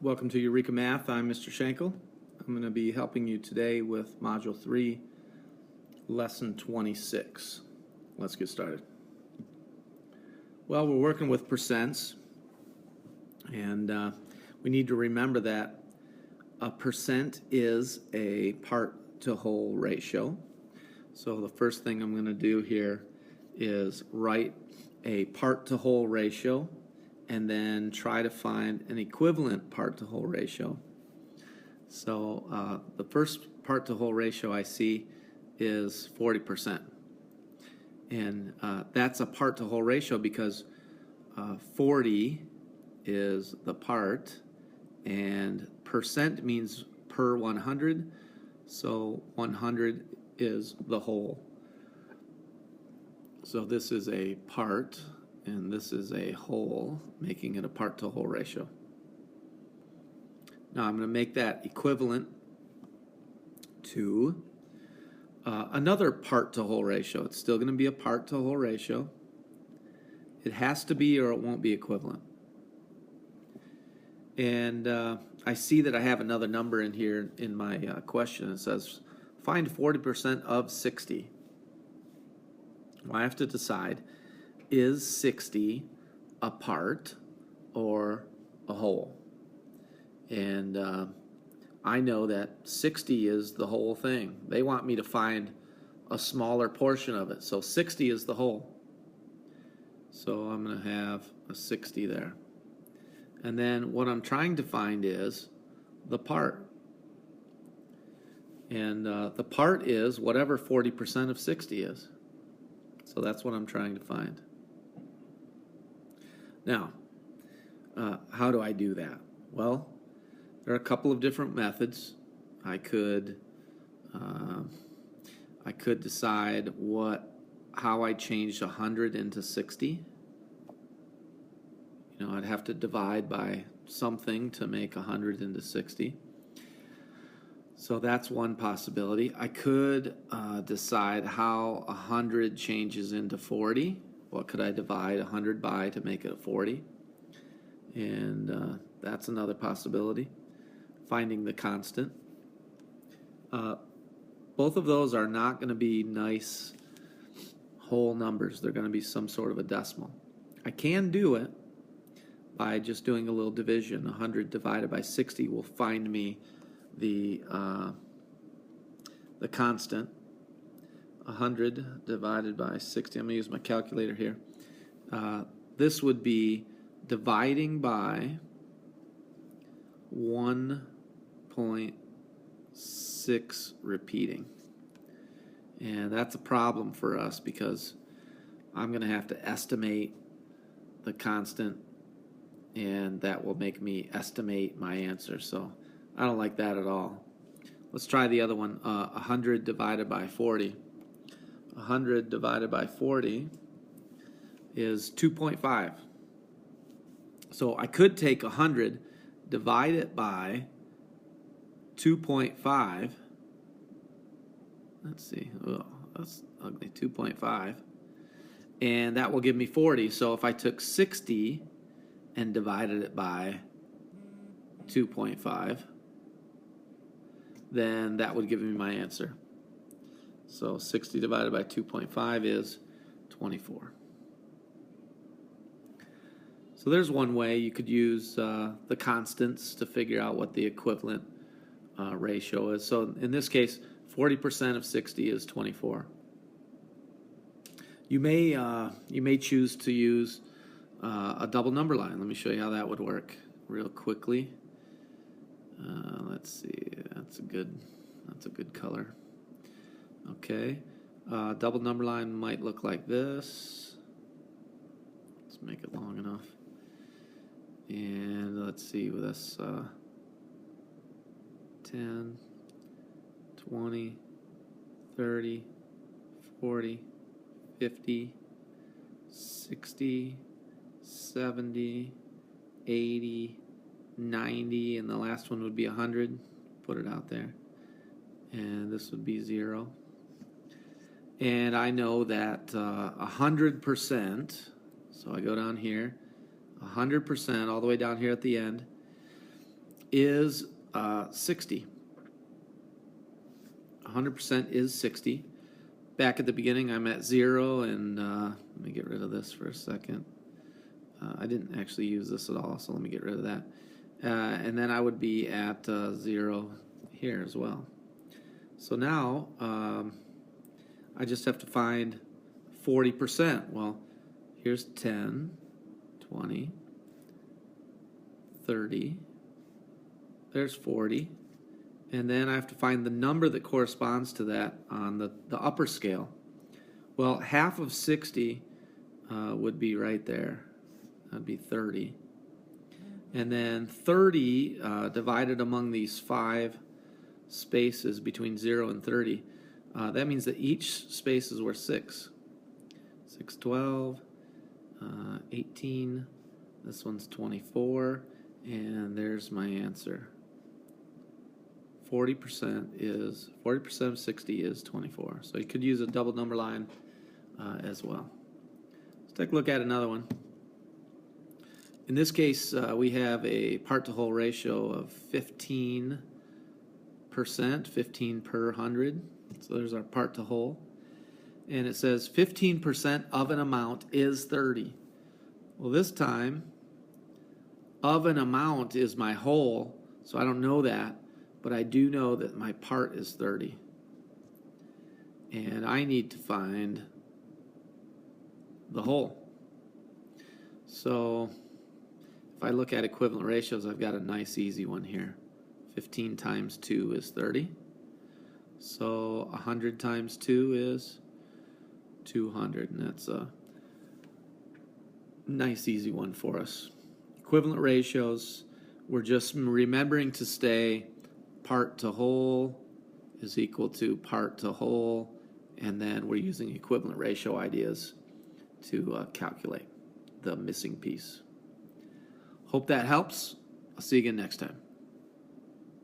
Welcome to Eureka Math. I'm Mr. Shankel. I'm going to be helping you today with Module 3, Lesson 26. Let's get started. Well, we're working with percents, and we need to remember that a percent is a part-to-whole ratio. So the first thing I'm going to do here is write a part-to-whole ratio and then try to find an equivalent part-to-whole ratio. So the first part-to-whole ratio I see is 40%. And that's a part-to-whole ratio because 40 is the part, and percent means per 100, so 100 is the whole. So this is a part, and this is a whole, making it a part-to-whole ratio. Now I'm going to make that equivalent to another part-to-whole ratio. It's still going to be a part-to-whole ratio. It has to be or it won't be equivalent. And I see that I have another number in here in my question. It says, find 40% of 60. Well, I have to decide, is 60 a part or a whole? And I know that 60 is the whole thing. They want me to find a smaller portion of it. So 60 is the whole. So I'm going to have a 60 there. And then what I'm trying to find is the part. And the part is whatever 40% of 60 is. So that's what I'm trying to find. Now, how do I do that? Well, there are a couple of different methods. I could decide how I changed 100 into 60. You know, I'd have to divide by something to make 100 into 60. So that's one possibility. I could decide how 100 changes into 40. What could I divide 100 by to make it a 40? And that's another possibility. Finding the constant. Both of those are not going to be nice whole numbers. They're going to be some sort of a decimal. I can do it by just doing a little division. 100 divided by 60 will find me the constant. 100 divided by 60. I'm going to use my calculator here. This would be dividing by 1.6 repeating. And that's a problem for us because I'm going to have to estimate the constant, and that will make me estimate my answer. So I don't like that at all. Let's try the other one. 100 divided by 40. 100 divided by 40 is 2.5. So I could take 100, divide it by 2.5. Let's see. Oh, that's ugly. 2.5. And that will give me 40. So if I took 60 and divided it by 2.5, then that would give me my answer. So 60 divided by 2.5 is 24. So there's one way you could use the constants to figure out what the equivalent ratio is. So in this case, 40% of 60 is 24. You may choose to use a double number line. Let me show you how that would work real quickly. Let's see. That's a good color. Okay. Double number line might look like this. Let's make it long enough. And let's see with this 10, 20, 30, 40, 50, 60, 70, 80, 90, and the last one would be 100. Put it out there. And this would be 0. And I know that 100%, so I go down here, 100% all the way down here at the end, is 60. 100% is 60. Back at the beginning, I'm at 0, and let me get rid of this for a second. I didn't actually use this at all, so let me get rid of that. And then I would be at 0 here as well. So now I just have to find 40%. Well, here's 10, 20, 30, there's 40. And then I have to find the number that corresponds to that on the upper scale. Well, half of 60 would be right there. That'd be 30. And then 30 divided among these 5 spaces between 0 and 30. That means that each space is worth 6. 6, 12, 18. This one's 24. And there's my answer. 40% of 60 is 24. So you could use a double number line as well. Let's take a look at another one. In this case, we have a part-to-whole ratio of 15%, 15 per 100. So there's our part-to-whole. And it says 15% of an amount is 30. Well, this time, of an amount is my whole, so I don't know that, but I do know that my part is 30. And I need to find the whole. So if I look at equivalent ratios, I've got a nice easy one here. 15 times 2 is 30. So 100 times 2 is 200, and that's a nice easy one for us. Equivalent ratios, we're just remembering to stay part to whole is equal to part to whole, and then we're using equivalent ratio ideas to calculate the missing piece. Hope that helps. I'll see you again next time.